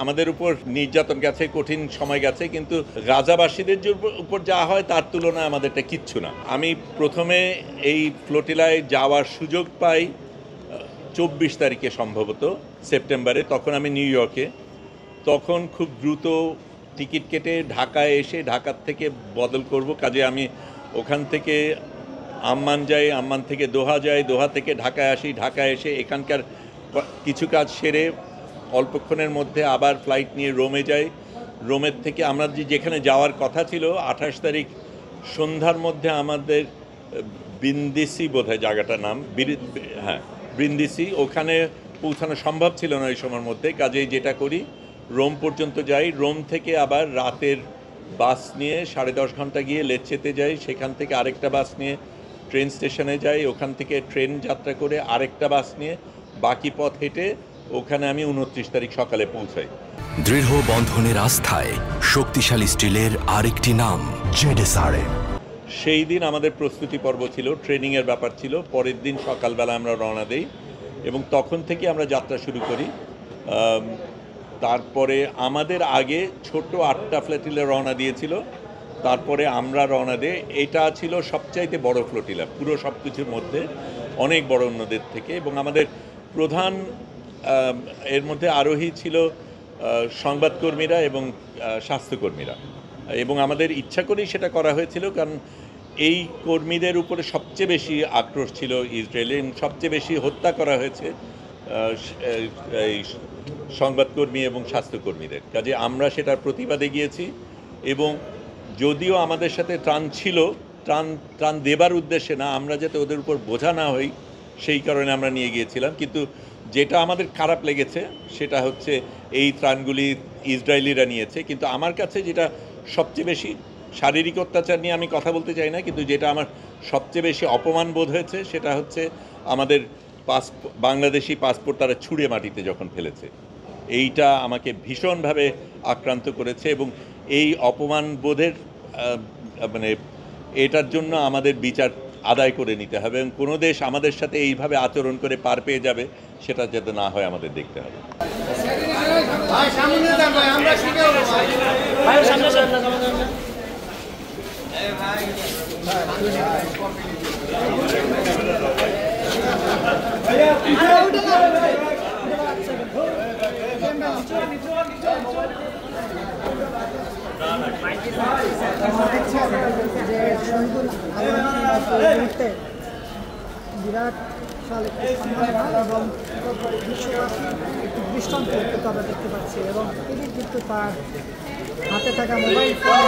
আমাদের উপর নির্যাতন গেছে, কঠিন সময় গেছে, কিন্তু গাজাবাসীদের উপর যা হয় তার তুলনায় আমাদেরটা কিচ্ছু না। আমি প্রথমে এই ফ্লোটিলায় যাওয়ার সুযোগ পাই 24 তারিখে সম্ভবত সেপ্টেম্বরে, তখন আমি নিউ ইয়র্কে। তখন খুব দ্রুত টিকিট কেটে ঢাকায় এসে ঢাকার থেকে বদল করব, কাজে আমি ওখান থেকে আম্মান যাই, আম্মান থেকে দোহা যাই, দোহা থেকে ঢাকায় আসি, ঢাকায় এসে এখানকার কিছু কাজ সেরে অল্পক্ষণের মধ্যে আবার ফ্লাইট নিয়ে রোমে যাই। রোমের থেকে আমরা যেখানে যাওয়ার কথা ছিল 28 তারিখ সন্ধ্যার মধ্যে আমাদের ব্রিন্দিসি বোধহয় জায়গাটার নাম, হ্যাঁ ব্রিন্দিসি, ওখানে পৌঁছানো সম্ভব ছিল না এই সময়ের মধ্যে। কাজেই যেটা করি, রোম পর্যন্ত যাই, রোম থেকে আবার রাতের বাস নিয়ে 10.5 ঘন্টা গিয়ে লেচ্ছেতে যাই, সেখান থেকে আরেকটা বাস নিয়ে ট্রেন স্টেশনে যাই, ওখান থেকে ট্রেন যাত্রা করে আরেকটা বাস নিয়ে বাকি পথ হেঁটে ওখানে আমি 29 তারিখ সকালে পৌঁছাই। দৃঢ় বন্ধনের আস্থায় শক্তিশালী স্টিলের আরেকটি নাম জেডএসআরএম। সেই দিন আমাদের প্রস্তুতি পর্ব ছিল, ট্রেনিংয়ের ব্যাপার ছিল। পরের দিন সকালবেলা আমরা রওনা দেই এবং তখন থেকে আমরা যাত্রা শুরু করি। তারপরে আমাদের আগে ছোট 8টা ফ্লোটিলা রওনা দিয়েছিল, তারপরে আমরা রওনা দিই। এটা ছিল সবচাইতে বড় ফ্লোটিলা পুরো সব কিছুর মধ্যে, অনেক বড় অন্যদের থেকে। এবং আমাদের প্রধান এর মধ্যে আরোহী ছিল সংবাদকর্মীরা এবং স্বাস্থ্যকর্মীরা, এবং আমাদের ইচ্ছা করেই সেটা করা হয়েছিল, কারণ এই কর্মীদের উপরে সবচেয়ে বেশি আক্রোশ ছিল ইসরায়েলে, সবচেয়ে বেশি হত্যা করা হয়েছে এই সংবাদকর্মী এবং স্বাস্থ্যকর্মীদের। কাজে আমরা সেটার প্রতিবাদে গিয়েছি, এবং যদিও আমাদের সাথে ত্রাণ ছিল, ত্রাণ দেবার উদ্দেশ্যে না, আমরা যাতে ওদের উপর বোঝা না হই সেই কারণে আমরা নিয়ে গিয়েছিলাম। কিন্তু যেটা আমাদের খারাপ লেগেছে সেটা হচ্ছে এই ত্রাণগুলি ইসরায়েলিরা নিয়েছে, কিন্তু আমার কাছে যেটা সবচেয়ে বেশি, শারীরিক অত্যাচার নিয়ে আমি কথা বলতে চাই না, কিন্তু যেটা আমার সবচেয়ে বেশি অপমান বোধ হয়েছে সেটা হচ্ছে আমাদের বাংলাদেশি পাসপোর্ট তারা ছুঁড়ে মাটিতে যখন ফেলেছে, এইটা আমাকে ভীষণভাবে আক্রান্ত করেছে। এবং এই অপমান বোধের মানে এটার জন্য আমাদের বিচার আদায় করে নিতে হবে, এবং কোনো দেশ আমাদের সাথে এইভাবে আচরণ করে পার পেয়ে যাবে সেটা যাতে না হয় আমাদের দেখতে হবে। বিরাট এবং বিশ্ববাসী একটি দৃষ্টান্ত কিন্তু আমরা দেখতে পাচ্ছি, এবং তিনি কিন্তু তার হাতে থাকা মোবাইল ফোন